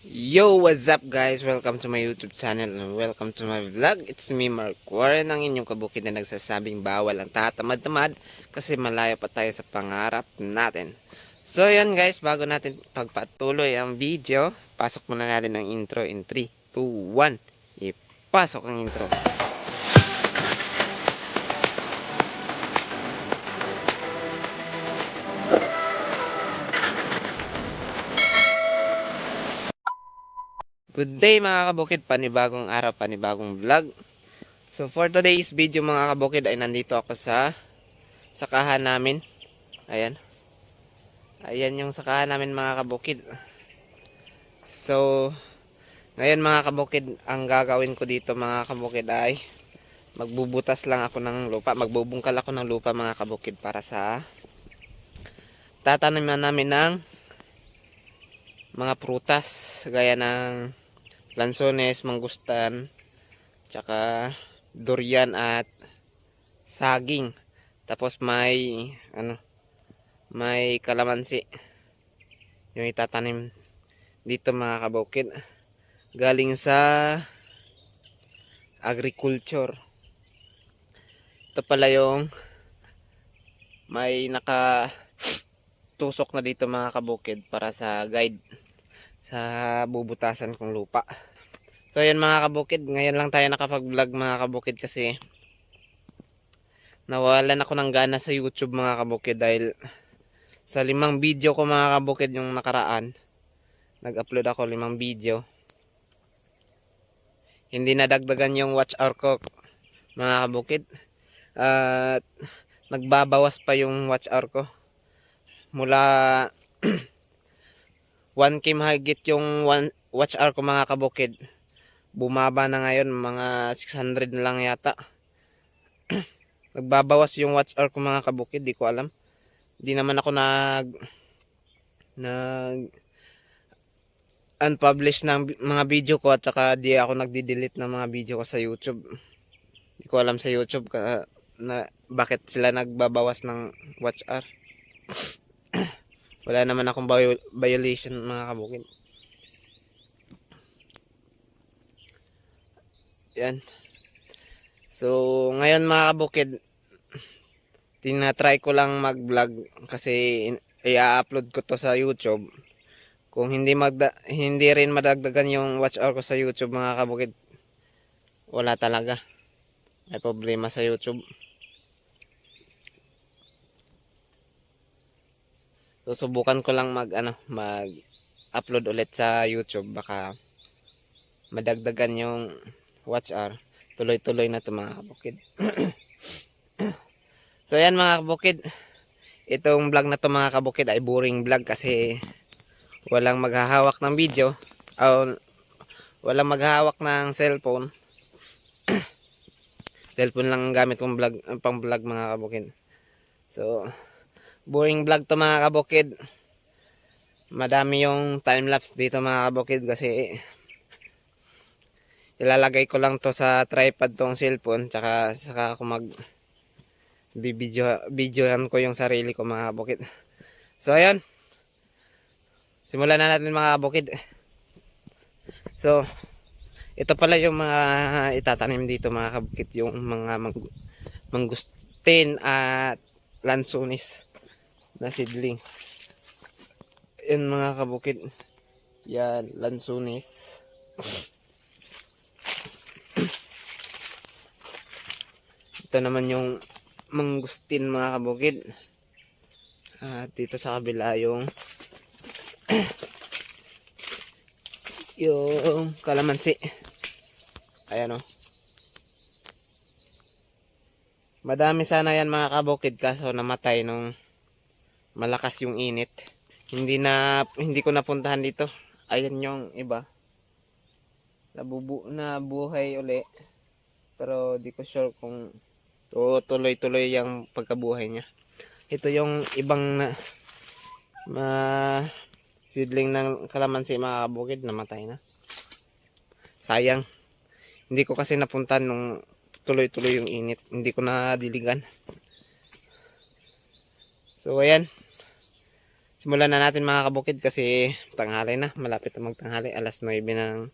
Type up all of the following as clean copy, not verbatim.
Yo, what's up guys? Welcome to my YouTube channel and welcome to my vlog. It's me, Mark Warren, ang inyong kabukid na nagsasabing bawal ang tatamad-tamad kasi malayo pa tayo sa pangarap natin. So yan guys, bago natin pagpatuloy ang video, pasok muna natin ang intro in 3, 2, 1. Ipasok ang intro. Good day mga kabukid, panibagong araw, panibagong vlog. So for today's video mga kabukid ay nandito ako sa sakahan namin. Ayan. Ayan yung sakahan namin mga kabukid. So, ngayon mga kabukid, ang gagawin ko dito mga kabukid ay magbubutas lang ako ng lupa. Magbubungkal ako ng lupa mga kabukid para sa tataniman namin ng mga prutas. Gaya ng lansones, mangustan, tsaka durian at saging. Tapos may kalamansi. Yung itatanim dito mga kabukid. Galing sa agriculture. Ito pala yung may nakatusok na dito mga kabukid para sa guide sa bubutasan kong lupa. So yan mga kabukid, ngayon lang tayo nakapag-vlog mga kabukid kasi nawalan ako ng gana sa YouTube mga kabukid dahil sa 5 video ko mga kabukid yung nakaraan. Nag-upload ako 5 video. Hindi nadagdagan yung watch hour ko mga kabukid. At nagbabawas pa yung watch hour ko. Mula 1K mahigit yung watch hour ko mga kabukid. Bumaba na ngayon mga 600 na lang yata. Nagbabawas yung watch hour ko mga kabukid, di ko alam. Di naman ako nag unpublish ng mga video ko at saka di ako nagdi-delete ng mga video ko sa YouTube. Di ko alam sa YouTube na bakit sila nagbabawas ng watch hour. Wala naman akong violation mga kabukid. Yan. So, ngayon mga kabukid, tinatry ko lang mag-vlog kasi i-upload ko to sa YouTube. Kung hindi rin madagdagan yung watch hour ko sa YouTube mga kabukid, wala talaga. May problema sa YouTube. Susubukan ko lang mag-upload ulit sa YouTube, baka madagdagan yung watch hour. Tuloy-tuloy na to mga kabukid. So yan mga kabukid, itong vlog na to mga kabukid ay boring vlog kasi walang maghahawak ng video o walang maghahawak ng cellphone. Cellphone lang ang gamit kong pang vlog mga kabukid. So boring vlog to mga kabukid. Madami yung time lapse dito mga kabukid kasi ilalagay ko lang to sa tripod tong cellphone, tsaka saka ako videohan ko yung sarili ko mga kabukid. So ayun, simulan na natin mga kabukid. So ito pala yung mga itatanim dito mga kabukid, yung mga mangustin at lansones na seedling. Yan mga kabukid, yan lansones. Ito naman yung mangustin mga kabukid. At dito sa kabila yung yung kalamansi. Ayan o. Madami sana yan mga kabukid kaso namatay nung malakas yung init. Hindi ko napuntahan dito. Ayan yung iba. Nabuhay uli. Pero di ko sure kung tuloy-tuloy yung pagkabuhay niya. Ito yung ibang seedling ng kalamansi mga kabukid, namatay na. Sayang. Hindi ko kasi napuntahan nung tuloy-tuloy yung init. Hindi ko na diligan. So ayan. Simulan na natin mga kabukid kasi tanghali na. Malapit na magtanghali. Alas 9 ng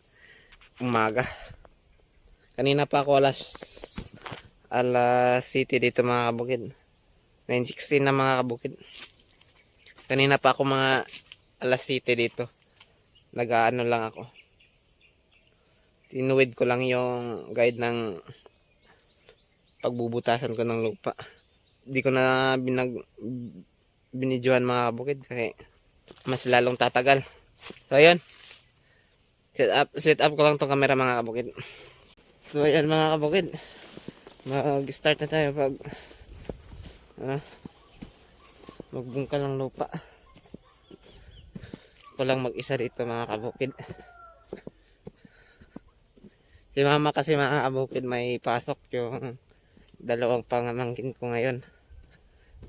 umaga. Kanina pa ako alas city dito mga kabukid. 9:16 na mga kabukid. Kanina pa ako mga alas city dito. Nag-aano lang ako. Tinuwid ko lang yung guide ng pagbubutasan ko ng lupa. Hindi ko na binidyohan mga kabukid kasi mas lalong tatagal. So ayun, set up ko lang tong camera mga kabukid. So ayan mga kabukid, mag start na tayo pag magbungkal ng lupa. Ko lang mag isa dito mga kabukid. Si mama kasi mga kabukid may pasok yung dalawang pangamangkin ko ngayon,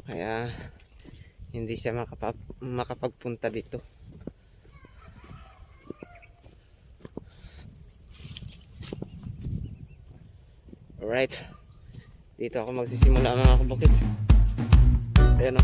kaya hindi siya makapagpunta dito. Alright, dito ako magsisimula mga kabukid. Ayan o.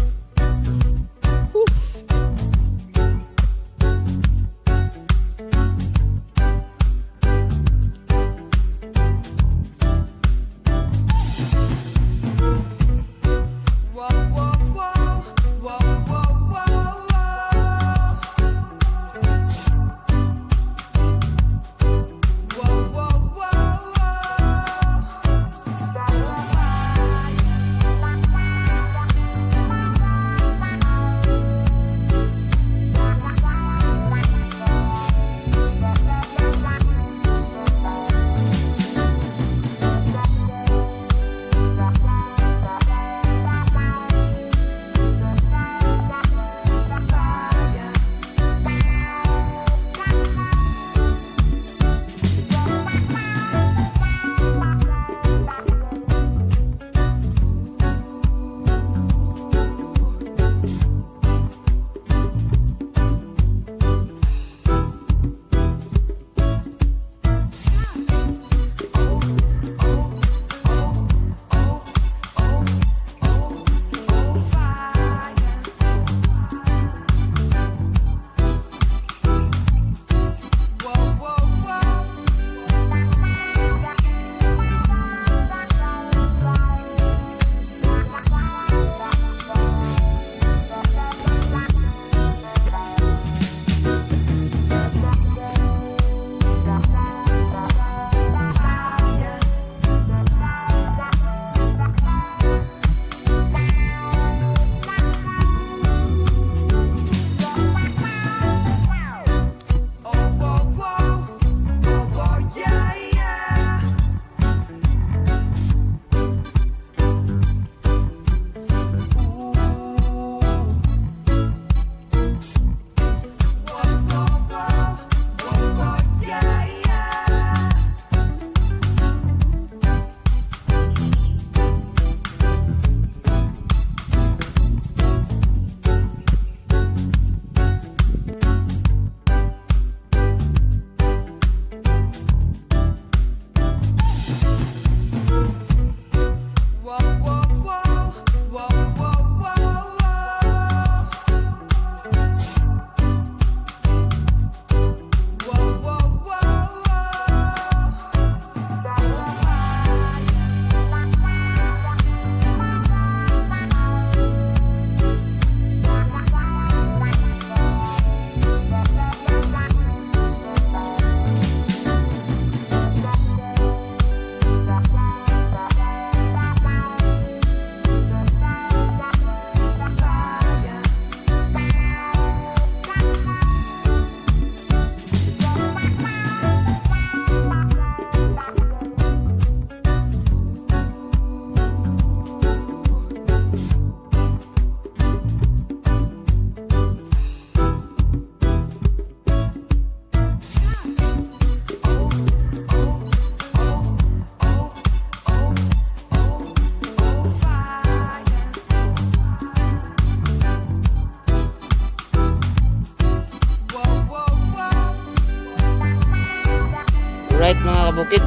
Alright mga kabukid,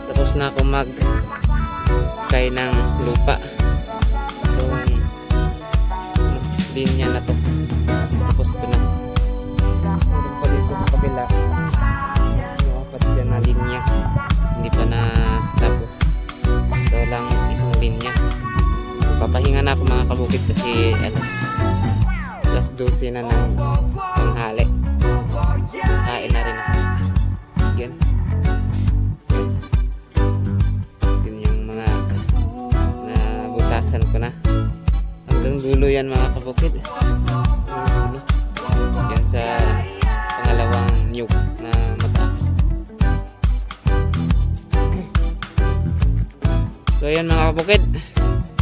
tapos na ako kay ng lupa. Itong linya na to. Natapos ko na. Meron pa dito sa kabila. Yung apat dyan na linya. Hindi pa na tapos. So lang isang linya. Papahinga na ako mga kabukid kasi alas 12 na ng tanghali. Kain na rin ako. Yun. Yun yung mga nabutasan ko na. Hanggang dulo yan mga kabukid. Hanggang dulo. Yan sa pangalawang nyug na mataas. So yan mga kabukid.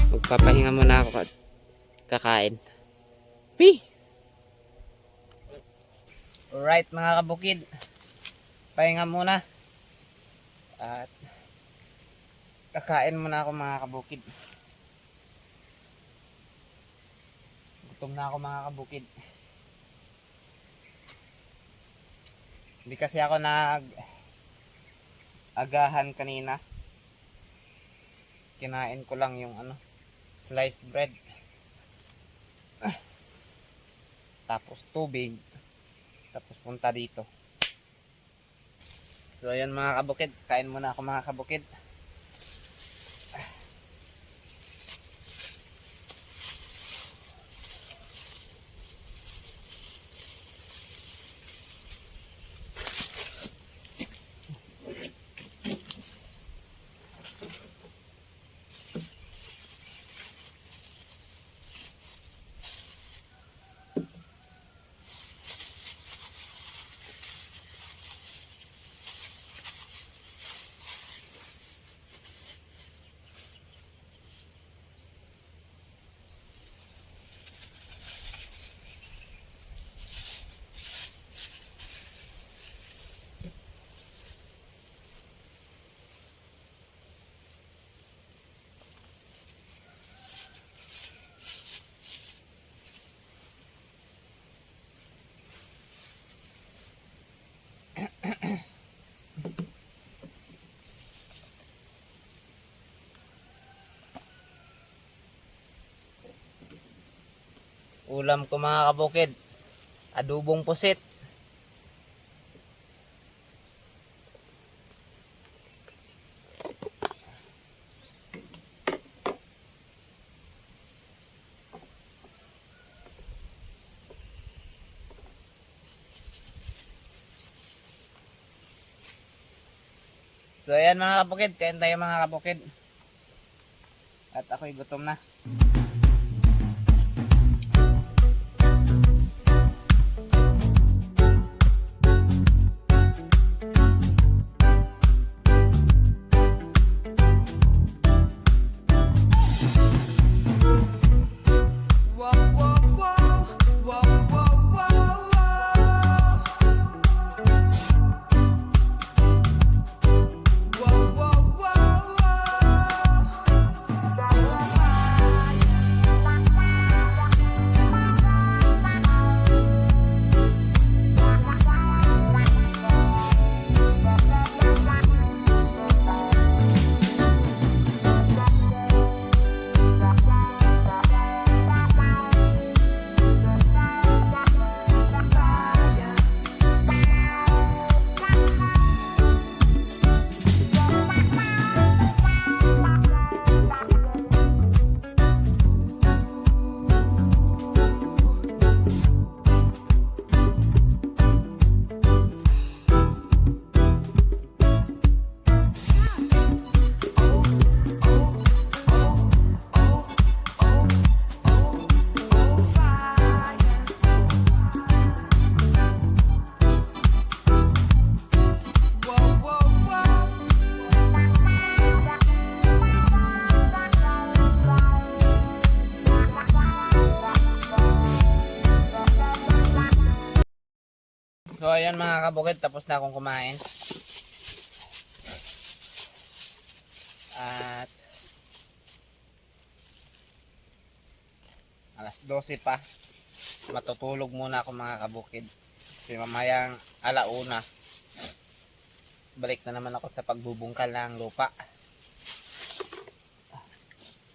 Magpapahinga muna ako at kakain. Wee! Alright mga kabukid. Pahinga muna. At kakain muna ako mga kabukid. Gutom na ako mga kabukid. Hindi kasi ako agahan kanina. Kinain ko lang yung sliced bread. Tapos tubig. Tapos punta dito. So ayan mga kabukid. Kain muna ako mga kabukid. Ulam ko mga kabukid, adobong pusit. So ayan mga kabukid, kain tayo mga kabukid. At ako'y gutom na. So ayan mga kabukid, tapos na akong kumain. At alas 12 pa. Matutulog muna ako mga kabukid. Kasi mamayang alauna balik na naman ako sa pagbubungkal ng lupa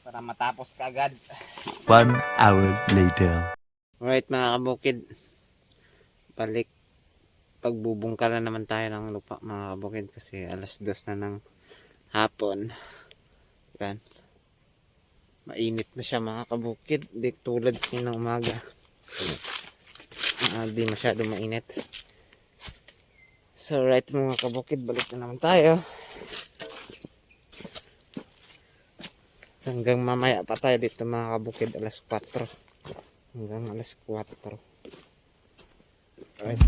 para matapos kaagad. 1 hour later. Alright mga kabukid, balik pagbubungkala naman tayo ng lupa mga kabukid kasi alas 2 na ng hapon. Yan. Mainit na siya mga kabukid, di tulad ng umaga. Di masyado mainit. So right mga kabukid, balik na naman tayo. Hanggang mamaya pa tayo dito mga kabukid, alas 4. Hanggang alas 4. Right.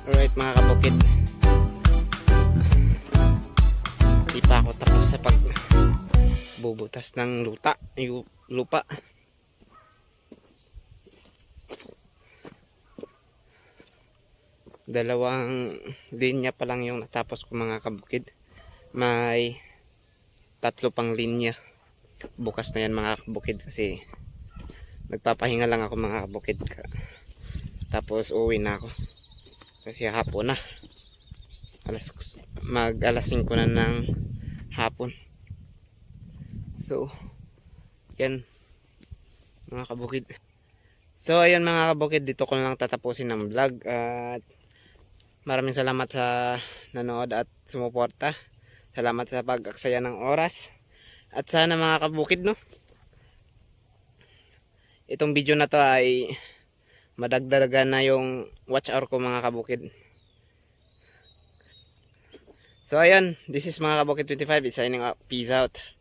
Alright mga kabukid, di pa ako tapos sa pagbubutas ng lupa. Dalawang linya pa lang yung natapos ko mga kabukid. May 3 pang linya. Bukas na yan mga kabukid kasi nagpapahinga lang ako mga kabukid. Tapos uwi na ako. Kasi hapon na. Alas 5 na ng hapon. So, yan mga kabukid. So, ayun mga kabukid, dito ko na lang tatapusin ang vlog. At maraming salamat sa nanood at sumuporta. Salamat sa pag-aksaya ng oras. At sana mga kabukid, no, itong video na to ay madagdagan na yung watch hour ko mga kabukid. So ayun, this is mga kabukid 25, it's signing up. Peace out.